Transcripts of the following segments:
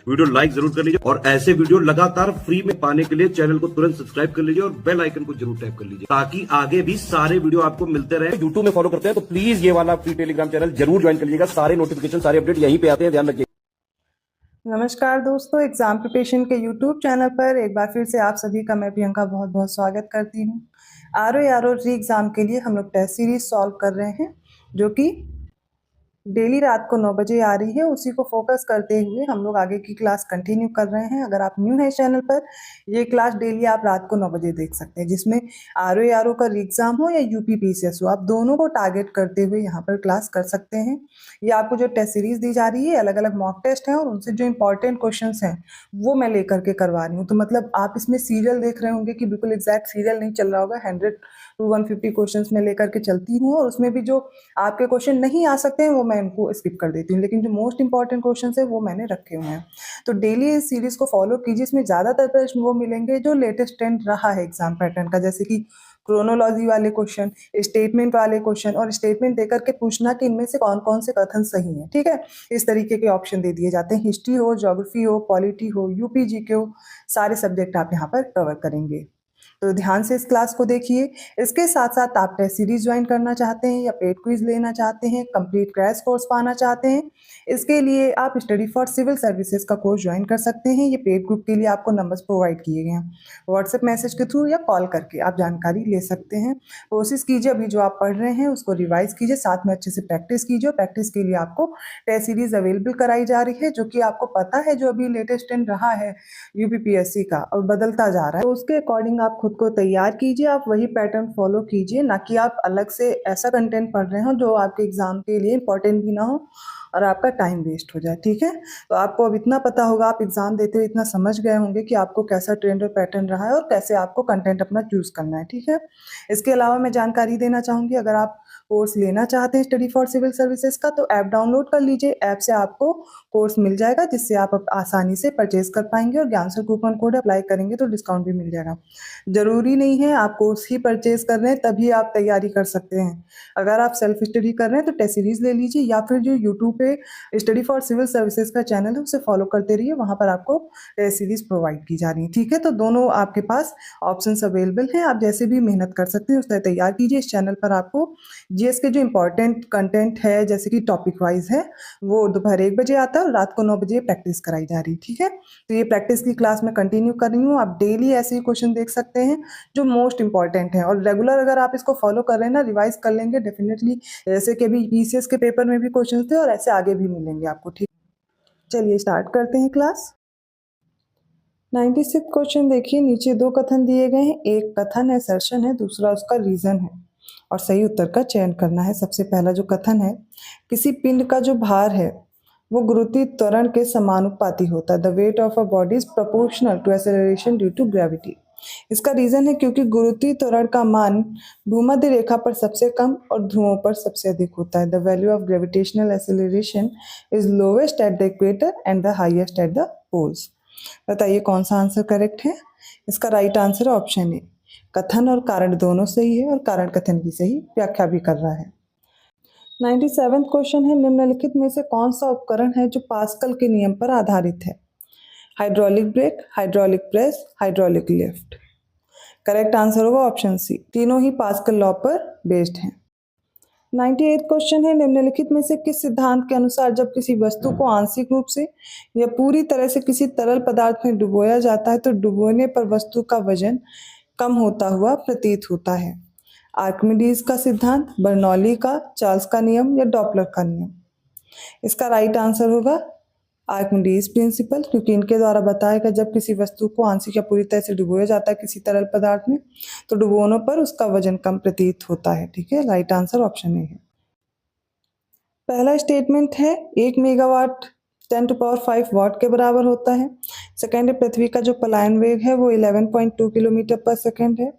Video like जरूर कर लीजिए और ऐसे वीडियो लगातार फ्री में पाने के लिए चैनल को तुरंत सब्सक्राइब कर लीजिए और बेल आइकन को जरूर टैप कर लीजिए ताकि आगे भी सारे वीडियो आपको मिलते रहे। यूट्यूब में फॉलो करते हैं तो प्लीज ये वाला फ्री टेलीग्राम चैनल जरूर ज्वाइन कर लीजिएगा। सारे नोटिफिकेशन सारे अपडेट यहीं पे आते हैं, ध्यान रखिए। नमस्कार दोस्तों, एग्जाम प्रिपरेशन के यूट्यूब चैनल पर एक बार फिर से आप सभी का मैं प्रियंका बहुत बहुत स्वागत करती हूँ। आरओ री एग्ज़ाम के लिए हम लोग टेस्ट सीरीज सॉल्व कर रहे हैं जो कि डेली रात को 9 बजे आ रही है। उसी को फोकस करते हुए हम लोग आगे की क्लास कंटिन्यू कर रहे हैं। अगर आप न्यू हैं चैनल पर, ये क्लास डेली आप रात को 9 बजे देख सकते हैं, जिसमें आरओ का री एग्ज़ाम हो या यूपी पीसीएस हो, आप दोनों को टारगेट करते हुए यहाँ पर क्लास कर सकते हैं। ये आपको जो टेस्ट सीरीज दी जा रही है, अलग अलग मॉक टेस्ट हैं और उनसे जो इंपॉर्टेंट क्वेश्चन हैं वो मैं लेकर के करवा रही हूँ। तो मतलब आप इसमें सीरियल देख रहे होंगे कि बिल्कुल एग्जैक्ट सीरियल नहीं चल रहा होगा। 100 to 150 क्वेश्चन में लेकर के चलती हूँ और उसमें भी जो आपके क्वेश्चन नहीं आ सकते हैं वो मैं इनको स्किप कर देती हूँ, लेकिन जो मोस्ट इंपॉर्टेंट क्वेश्चन है वो मैंने रखे हुए हैं। तो डेली इस सीरीज को फॉलो कीजिए। इसमें ज़्यादातर प्रश्न वो मिलेंगे जो लेटेस्ट ट्रेंड रहा है एग्जाम पैटर्न का, जैसे कि क्रोनोलॉजी वाले क्वेश्चन, स्टेटमेंट वाले क्वेश्चन और स्टेटमेंट देकर के पूछना कि इनमें से कौन कौन से कथन सही हैं। ठीक है, इस तरीके के ऑप्शन दे दिए जाते हैं। हिस्ट्री हो, ज्योग्राफी हो, पॉलिटी हो, यूपी जीके हो, सारे सब्जेक्ट आप यहाँ पर कवर करेंगे। तो ध्यान से इस क्लास को देखिए। इसके साथ साथ आप टेस्ट सीरीज ज्वाइन करना चाहते हैं या पेड क्विज लेना चाहते हैं, कंप्लीट क्रैश कोर्स पाना चाहते हैं, इसके लिए आप स्टडी फॉर सिविल सर्विसेज का कोर्स ज्वाइन कर सकते हैं। ये पेड ग्रुप के लिए आपको नंबर्स प्रोवाइड किए गए हैं। व्हाट्सएप मैसेज के थ्रू या कॉल करके आप जानकारी ले सकते हैं। कोशिश कीजिए अभी जो आप पढ़ रहे हैं उसको रिवाइज कीजिए, साथ में अच्छे से प्रैक्टिस कीजिए। प्रैक्टिस के लिए आपको टेस्ट सीरीज अवेलेबल कराई जा रही है, जो कि आपको पता है जो अभी लेटेस्ट ट्रेंड रहा है यूपीपीएससी का और बदलता जा रहा है, तो उसके अकॉर्डिंग आप खुद को तैयार कीजिए। आप वही पैटर्न फॉलो कीजिए, ना कि आप अलग से ऐसा कंटेंट पढ़ रहे हो जो आपके एग्जाम के लिए इंपॉर्टेंट भी ना हो और आपका टाइम वेस्ट हो जाए। ठीक है, तो आपको अब इतना पता होगा, आप एग्जाम देते हुए इतना समझ गए होंगे कि आपको कैसा ट्रेंड और पैटर्न रहा है और कैसे आपको कंटेंट अपना चूज करना है। ठीक है, इसके अलावा मैं जानकारी देना चाहूँगी, अगर आप कोर्स लेना चाहते हैं स्टडी फॉर सिविल सर्विसेज का, तो ऐप डाउनलोड कर लीजिए। ऐप से आपको कोर्स मिल जाएगा, जिससे आप आसानी से परचेज कर पाएंगे और ज्ञानसर कूपन कोड अप्लाई करेंगे तो डिस्काउंट भी मिल जाएगा। जरूरी नहीं है आप कोर्स ही परचेज कर रहे हैं तभी आप तैयारी कर सकते हैं। अगर आप सेल्फ स्टडी कर रहे हैं तो टेस्ट सीरीज ले लीजिए, या फिर जो यूट्यूब पे स्टडी फॉर सिविल सर्विसेज का चैनल है उसे फॉलो करते रहिए, वहां पर आपको टेस्ट सीरीज प्रोवाइड की जा रही है। ठीक है, तो दोनों आपके पास ऑप्शन अवेलेबल हैं, आप जैसे भी मेहनत कर सकते हैं उससे तैयार कीजिए। इस चैनल पर आपको जीएस के जो इंपॉर्टेंट कंटेंट है, जैसे कि टॉपिक वाइज है, वो दोपहर 1 बजे आता है और रात को 9 बजे प्रैक्टिस कराई जा रही है। ठीक है, तो ये प्रैक्टिस की क्लास में कंटिन्यू कर रही हूँ। आप डेली ऐसे ही क्वेश्चन देख सकते हैं जो मोस्ट इंपॉर्टेंट है, और रेगुलर अगर आप इसको फॉलो कर रहे हैं ना, रिवाइज कर लेंगे डेफिनेटली, जैसे कि अभी पीसीएस के पेपर में भी क्वेश्चन थे और ऐसे आगे भी मिलेंगे आपको। ठीक, चलिए स्टार्ट करते हैं क्लास। 96 क्वेश्चन देखिए, नीचे 2 कथन दिए गए हैं। एक कथन असर्शन है, दूसरा उसका रीजन है और सही उत्तर का चयन करना है। सबसे पहला जो कथन है, किसी पिंड का जो भार है वो गुरुत्वीय त्वरण के समानुपाती होता है। The weight of a body is proportional to acceleration due to gravity. इसका रीजन है क्योंकि गुरुत्वीय त्वरण का मान भूमध्य रेखा पर सबसे कम और ध्रुवों पर सबसे अधिक होता है। The value of gravitational acceleration is lowest at the equator and the highest at the poles. बताइए कौन सा आंसर करेक्ट है? इसका राइट आंसर है ऑप्शन ए। कथन और कारण दोनों सही है और कारण कथन की सही व्याख्या भी कर रहा है। 97 क्वेश्चन है, निम्नलिखित में से कौन सा उपकरण है जो पास्कल के नियम पर आधारित है? Hydraulic brake, hydraulic press, hydraulic lift. Correct answer होगा ऑप्शन सी, तीनों ही पास्कल लॉ पर बेस्ड हैं। 98 क्वेश्चन है, निम्नलिखित में से किस सिद्धांत के अनुसार जब किसी वस्तु को आंशिक रूप से या पूरी तरह से किसी तरल पदार्थ में डुबोया जाता है तो डुबोने पर वस्तु का वजन कम होता हुआ प्रतीत होता है? आर्किमिडीज का सिद्धांत, बर्नौली का, चार्ल्स का नियम या डॉपलर का नियम? इसका राइट आंसर होगा आर्किमिडीज प्रिंसिपल, क्योंकि इनके द्वारा बताया गया जब किसी वस्तु को आंशिक या पूरी तरह से डुबोया जाता है किसी तरल पदार्थ में तो डुबोने पर उसका वजन कम प्रतीत होता है। ठीक है, राइट आंसर ऑप्शन ए है। पहला स्टेटमेंट है 1 मेगावाट 10⁵ वाट के बराबर होता है। सेकेंड है पृथ्वी का जो पलायन वेग है वो 11.2 किलोमीटर पर सेकेंड है।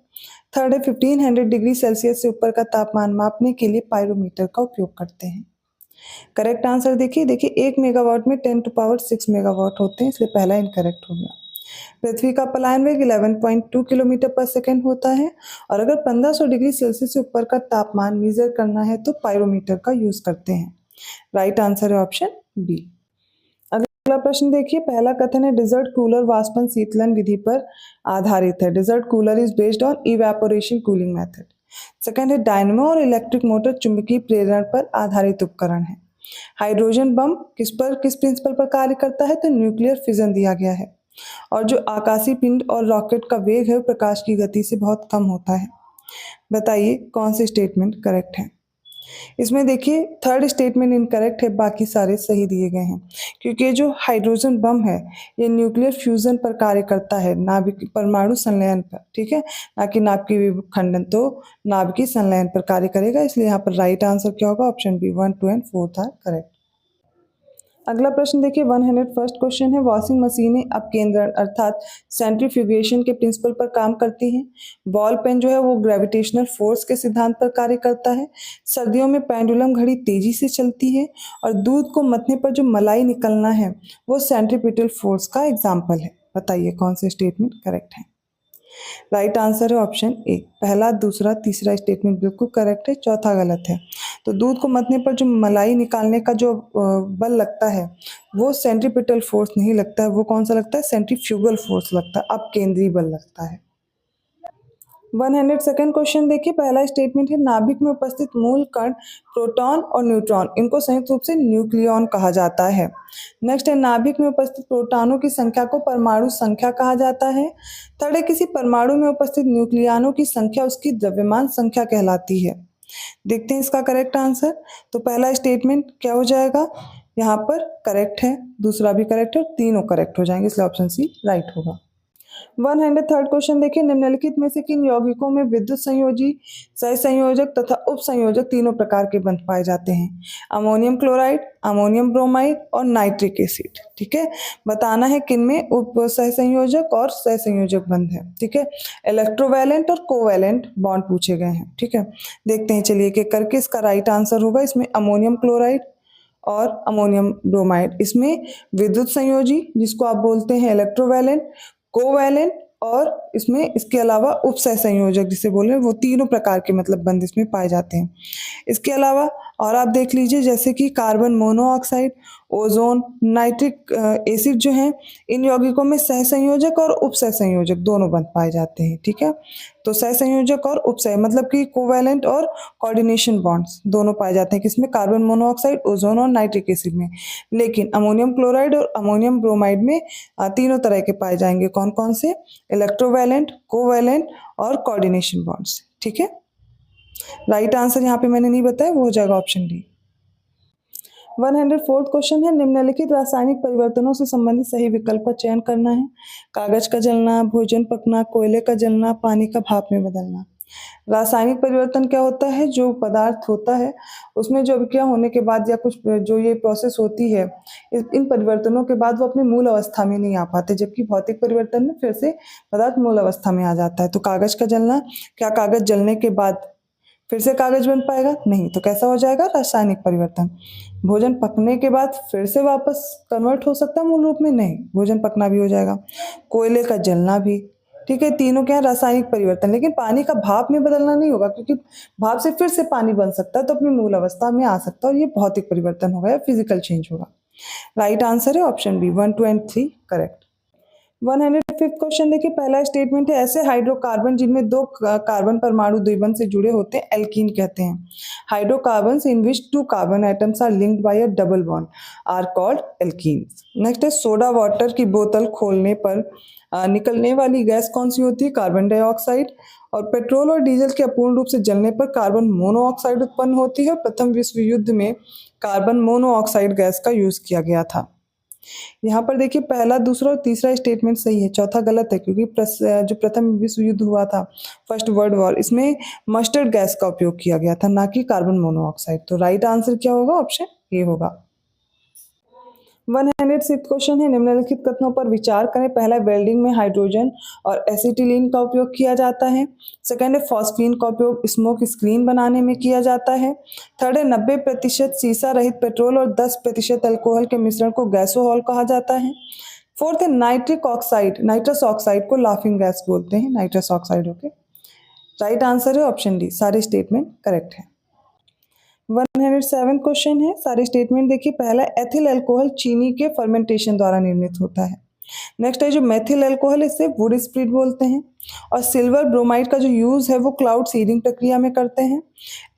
थर्ड है 1500 डिग्री सेल्सियस से ऊपर का तापमान मापने के लिए पायरोमीटर का उपयोग करते हैं। करेक्ट आंसर देखिए 1 मेगावाट में 10⁶ मेगावाट होते हैं, इसलिए पहला इनकरेक्ट हो गया। पृथ्वी का पलायन वेग 11.2 किलोमीटर पर सेकेंड होता है और अगर 1500 डिग्री सेल्सियस से ऊपर का तापमान मेजर करना है तो पायरोमीटर का यूज करते हैं। राइट आंसर है ऑप्शन बी। अगला प्रश्न देखिए, पहला कथन है डिजर्ट कूलर वाष्पन शीतलन विधि पर आधारित है। Desert cooler is based on evaporation cooling method. Second है डायनेमो और इलेक्ट्रिक मोटर चुंबकीय प्रेरण पर आधारित उपकरण है। हाइड्रोजन बम किस प्रिंसिपल पर कार्य करता है, तो न्यूक्लियर फिजन दिया गया है। और जो आकाशीय पिंड और रॉकेट का वेग है वो प्रकाश की गति से बहुत कम होता है। बताइए कौन से स्टेटमेंट करेक्ट है। इसमें देखिए थर्ड स्टेटमेंट इनकरेक्ट है, बाकी सारे सही दिए गए हैं, क्योंकि ये जो हाइड्रोजन बम है ये न्यूक्लियर फ्यूजन पर कार्य करता है, नाभिक परमाणु संलयन पर, ठीक है, ना कि नाभिकीय विखंडन। तो नाभिकीय संलयन पर कार्य करेगा, इसलिए यहाँ पर राइट आंसर क्या होगा, option B 1, 2 and 4 are correct. अगला प्रश्न देखिए 101st क्वेश्चन है, वॉशिंग मशीनें अपकेंद्रण अर्थात सेंट्रीफ्यूगेशन के प्रिंसिपल पर काम करती हैं। बॉल पेन जो है वो ग्रेविटेशनल फोर्स के सिद्धांत पर कार्य करता है। सर्दियों में पेंडुलम घड़ी तेजी से चलती है और दूध को मथने पर जो मलाई निकलना है वो सेंट्रीपिटल फोर्स का एग्जाम्पल है। बताइए कौन से स्टेटमेंट करेक्ट है। राइट आंसर है ऑप्शन ए, पहला, दूसरा, तीसरा स्टेटमेंट बिल्कुल करेक्ट है, चौथा गलत है। तो दूध को मथने पर जो मलाई निकालने का जो बल लगता है वो सेंट्रीपिटल फोर्स नहीं लगता है, वो कौन सा लगता है, सेंट्रीफ्यूगल फोर्स लगता है, अपकेंद्रीय बल लगता है। 102nd क्वेश्चन देखिए, पहला स्टेटमेंट है नाभिक में उपस्थित मूल कण प्रोटॉन और न्यूट्रॉन, इनको संयुक्त रूप से न्यूक्लियॉन कहा जाता है। नेक्स्ट है नाभिक में उपस्थित प्रोटॉनों की संख्या को परमाणु संख्या कहा जाता है। थर्ड है किसी परमाणु में उपस्थित न्यूक्लियॉनों की संख्या उसकी द्रव्यमान संख्या कहलाती है। देखते हैं इसका करेक्ट आंसर। तो पहला स्टेटमेंट क्या हो जाएगा, यहाँ पर करेक्ट है, दूसरा भी करेक्ट है, तीनों करेक्ट हो जाएंगे, इसलिए ऑप्शन सी राइट होगा। 103rd क्वेश्चन देखिए, निम्नलिखित में से किन यौगिकों में विद्युत संयोजी, सहसंयोजक तथा उप संयोजक तीनों प्रकार के बंध पाए जाते हैं। अमोनियम क्लोराइड, अमोनियम ब्रोमाइड और नाइट्रिक एसिड। ठीक है, बताना है किन में उप सहसंयोजक और सहसंयोजक बंध है। ठीक है, इलेक्ट्रोवैलेंट और कोवैलेंट बॉन्ड पूछे गए हैं। ठीक है, देखते हैं चलिए कि करके। इसका राइट आंसर होगा इसमें अमोनियम क्लोराइड और अमोनियम ब्रोमाइड, इसमें विद्युत संयोजी जिसको आप बोलते हैं इलेक्ट्रोवैलेंट, कोवैलेंट और इसमें इसके अलावा उपसह संयोजक जिसे बोल रहे हैं वो तीनों प्रकार के मतलब बंध इसमें पाए जाते हैं। इसके अलावा और आप देख लीजिए जैसे कि carbon monoxide, ozone, nitric acid जो हैं, इन यौगिकों में सहसंयोजक और उपसह संयोजक दोनों बंध पाए जाते हैं। ठीक है, तो सहसंयोजक और उपसह मतलब कि कोवैलेंट और कोऑर्डिनेशन बॉन्ड्स दोनों पाए जाते हैं किसमें, कार्बन मोनोऑक्साइड, ओजोन और नाइट्रिक एसिड में। लेकिन अमोनियम क्लोराइड और अमोनियम ब्रोमाइड में तीनों तरह के पाए जाएंगे। कौन कौन से, इलेक्ट्रोवैलेंट, कोवैलेंट और कोऑर्डिनेशन बॉन्ड्स। ठीक है, राइट आंसर यहाँ पे मैंने नहीं बताया, वो हो जाएगा ऑप्शन डी। 104th क्वेश्चन है, निम्नलिखित रासायनिक परिवर्तनों से संबंधित सही विकल्प का चयन करना है। कागज का जलना, भोजन पकना, कोयले का जलना, पानी का भाप में बदलना। रासायनिक परिवर्तन क्या होता है, जो पदार्थ होता है उसमें जो अभिक्रिया होने के बाद या कुछ जो ये प्रोसेस होती है, इन परिवर्तनों के बाद वो अपने मूल अवस्था में नहीं आ पाते, जबकि भौतिक परिवर्तन में फिर से पदार्थ मूल अवस्था में आ जाता है। तो कागज का जलना, क्या कागज जलने के बाद फिर से कागज बन पाएगा, नहीं, तो कैसा हो जाएगा, रासायनिक परिवर्तन। भोजन पकने के बाद फिर से वापस कन्वर्ट हो सकता है मूल रूप में, नहीं, भोजन पकना भी हो जाएगा। कोयले का जलना भी, ठीक है, तीनों क्या है, रासायनिक परिवर्तन। लेकिन पानी का भाप में बदलना नहीं होगा, क्योंकि भाप से फिर से पानी बन सकता है, तो अपनी मूल अवस्था में आ सकता है, और ये भौतिक परिवर्तन होगा या फिजिकल चेंज होगा। राइट आंसर है option B 1, 2 and 3 correct. 105th question देखिए, पहला स्टेटमेंट है ऐसे हाइड्रोकार्बन जिनमें दो कार्बन परमाणु द्विबंध से जुड़े होते हैं एल्कीन कहते हैं। Hydrocarbons in which 2 carbon atoms are linked by a double bond are called alkenes. Next है सोडा वाटर की बोतल खोलने पर निकलने वाली गैस कौन सी होती है, कार्बन डाइऑक्साइड। और पेट्रोल और डीजल के अपूर्ण रूप से जलने पर कार्बन मोनोऑक्साइड उत्पन्न होती है, और प्रथम विश्व युद्ध में कार्बन मोनोऑक्साइड गैस का यूज किया गया था। यहाँ पर देखिए पहला, दूसरा और तीसरा स्टेटमेंट सही है, चौथा गलत है, क्योंकि जो प्रथम विश्व युद्ध हुआ था, फर्स्ट वर्ल्ड वॉर, इसमें मस्टर्ड गैस का उपयोग किया गया था, ना कि कार्बन मोनोऑक्साइड। तो राइट आंसर क्या होगा, ऑप्शन ए होगा। 106th क्वेश्चन है, निम्नलिखित कथनों पर विचार करें। पहला, वेल्डिंग में हाइड्रोजन और एसिटिलीन का उपयोग किया जाता है। सेकंड है, फॉस्फीन का उपयोग स्मोक स्क्रीन बनाने में किया जाता है। थर्ड है, 90% सीसा रहित पेट्रोल और 10% अल्कोहल के मिश्रण को गैसोहॉल कहा जाता है। फोर्थ है, नाइट्रस ऑक्साइड को लाफिंग गैस बोलते हैं, nitrous oxide. Okay, right answer है ऑप्शन डी, सारे स्टेटमेंट करेक्ट है। 107 क्वेश्चन है। सारे स्टेटमेंट देखिए। पहला, एथिल अल्कोहल चीनी के फर्मेंटेशन द्वारा निर्मित होता है। नेक्स्ट है जो मेथिल अल्कोहल, इसे वुड स्प्रिट बोलते हैं। और सिल्वर ब्रोमाइड का जो यूज है वो क्लाउड सीडिंग प्रक्रिया में करते हैं।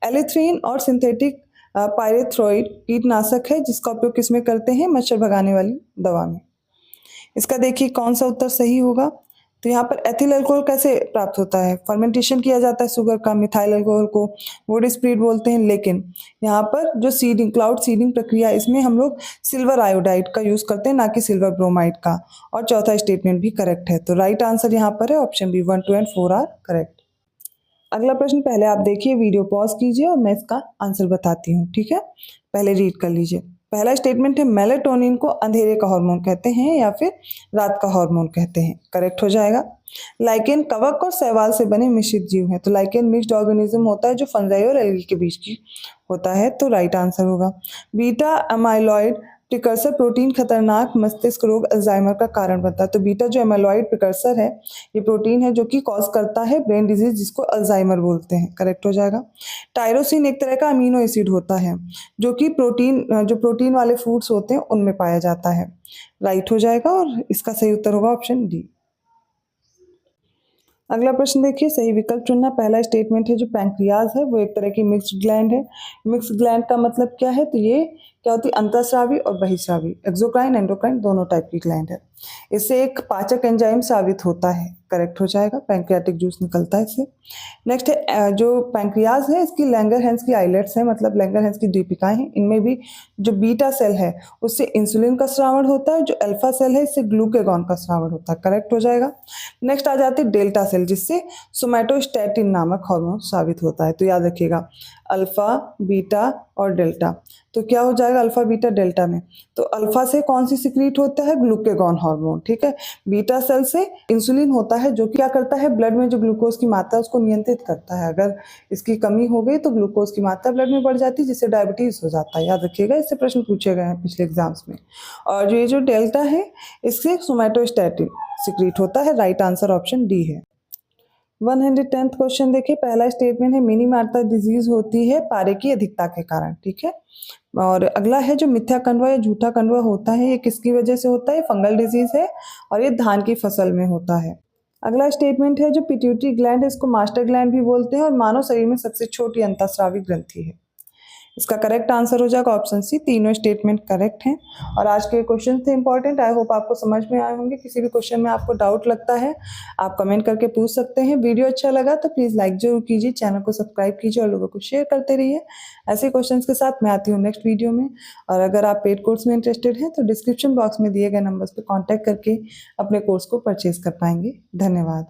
एलिथ्रीन और सिंथेटिक पायरेथ्रोइड कीटनाशक है जिसका उपयोग किसमें करते हैं? मच्छर भगाने वाली दवा में। इसका देखिए कौन सा उत्तर सही होगा। तो यहाँ पर एथिल अल्कोहल कैसे प्राप्त होता है? फर्मेंटेशन किया जाता है शुगर का, मिथाइल अल्कोहल को वुड स्प्रिट बोलते हैं। लेकिन यहाँ पर जो सीडिंग, क्लाउड सीडिंग प्रक्रिया, इसमें हम लोग सिल्वर आयोडाइड का यूज करते हैं, ना कि सिल्वर ब्रोमाइड का। और चौथा स्टेटमेंट भी करेक्ट है। तो राइट आंसर यहाँ पर है option B, 1, 2 and 4 are correct. अगला प्रश्न पहले आप देखिए, वीडियो पॉज कीजिए और मैं इसका आंसर बताती हूँ, ठीक है? पहले रीड कर लीजिए। पहला स्टेटमेंट है, मेलेटोनिन को अंधेरे का हार्मोन कहते हैं या फिर रात का हार्मोन कहते हैं। करेक्ट हो जाएगा। लाइकेन कवक और शैवाल से बने मिश्रित जीव है। तो लाइकेन मिक्स्ड ऑर्गेनिज्म होता है जो फंजाई और एल्गी के बीच की होता है। तो राइट आंसर होगा। बीटा अमाइलॉइड प्रिकर्सर प्रोटीन खतरनाक मस्तिष्क रोग अल्जाइमर का कारण बनता है। तो बीटा जो एमाइलॉइड प्रिकर्सर है, ये प्रोटीन है जो कि कॉज करता है ब्रेन डिजीज, जिसको अल्जाइमर बोलते हैं। करेक्ट हो जाएगा। टायरोसिन एक तरह का अमीनो एसिड होता है जो कि प्रोटीन वाले फूड्स होते हैं उनमें पाया जाता है। राइट हो जाएगा और इसका सही उत्तर होगा ऑप्शन डी। अगला प्रश्न देखिए, सही विकल्प चुनना। पहला स्टेटमेंट है जो पैंक्रियाज है वो एक तरह की मिक्स्ड ग्लैंड है। मिक्स्ड ग्लैंड का मतलब क्या है? तो ये क्या होती है? अंतःस्रावी और बहिस्रावी, एक्सोक्राइन एंडोक्राइन दोनों टाइप की ग्लैंड है। इससे एक पाचक एंजाइम साबित होता है। करेक्ट हो जाएगा। पैंक्रियाटिक जूस निकलता है इससे। नेक्स्ट है जो पैंक्रियाज है, इसकी लैंगरहैंस की आइलेट्स है, मतलब लैंगरहैंस की दीपिकाएं हैं। इनमें भी जो बीटा सेल है उससे इंसुलिन का स्रावण होता है, जो अल्फा सेल है इससे ग्लूकेगॉन का स्रावण होता है। करेक्ट हो जाएगा। नेक्स्ट आ जाती है डेल्टा सेल, जिससे सोमैटोस्टैटिन नामक हार्मोन साबित होता है। तो याद रखिएगा, अल्फा, बीटा और डेल्टा। तो क्या हो जाएगा अल्फा, बीटा, डेल्टा में? तो अल्फा से कौन सी सिक्रीट होता है? ग्लूकेगॉन हार्मोन, ठीक है। बीटा सेल से इंसुलिन होता है जो क्या करता है? ब्लड में जो ग्लूकोज की मात्रा है उसको नियंत्रित करता है। अगर इसकी कमी हो गई तो ग्लूकोज की मात्रा ब्लड में बढ़ जाती है, जिससे डायबिटीज हो जाता है। याद रखिएगा, इससे प्रश्न पूछे गए हैं पिछले एग्जाम्स में। और ये जो डेल्टा है, इससे सोमैटोस्टैटिन सिक्रीट होता है। राइट आंसर ऑप्शन डी है। 110th क्वेश्चन देखिए। पहला स्टेटमेंट है, मिनी मार्था डिजीज होती है पारे की अधिकता के कारण, ठीक है। और अगला है जो मिथ्या कंडवा या झूठा कंडवा होता है, ये किसकी वजह से होता है? फंगल डिजीज है और ये धान की फसल में होता है। अगला स्टेटमेंट है जो पिट्यूटरी ग्लैंड है, इसको मास्टर ग्लैंड भी बोलते हैं और मानव शरीर में सबसे छोटी अंतःस्रावी ग्रंथि है। इसका करेक्ट आंसर हो जाएगा ऑप्शन सी। तीनों स्टेटमेंट करेक्ट हैं। और आज के क्वेश्चन थे इंपॉर्टेंट। आई होप आपको समझ में आए होंगे। किसी भी क्वेश्चन में आपको डाउट लगता है आप कमेंट करके पूछ सकते हैं। वीडियो अच्छा लगा तो प्लीज़ लाइक जरूर कीजिए, चैनल को सब्सक्राइब कीजिए और लोगों को शेयर करते रहिए। ऐसे क्वेश्चंस के साथ मैं आती हूँ नेक्स्ट वीडियो में। और अगर आप पेड कोर्स में इंटरेस्टेड हैं तो डिस्क्रिप्शन बॉक्स में दिए गए नंबर्स पर कॉन्टैक्ट करके अपने कोर्स को परचेज कर पाएंगे। धन्यवाद।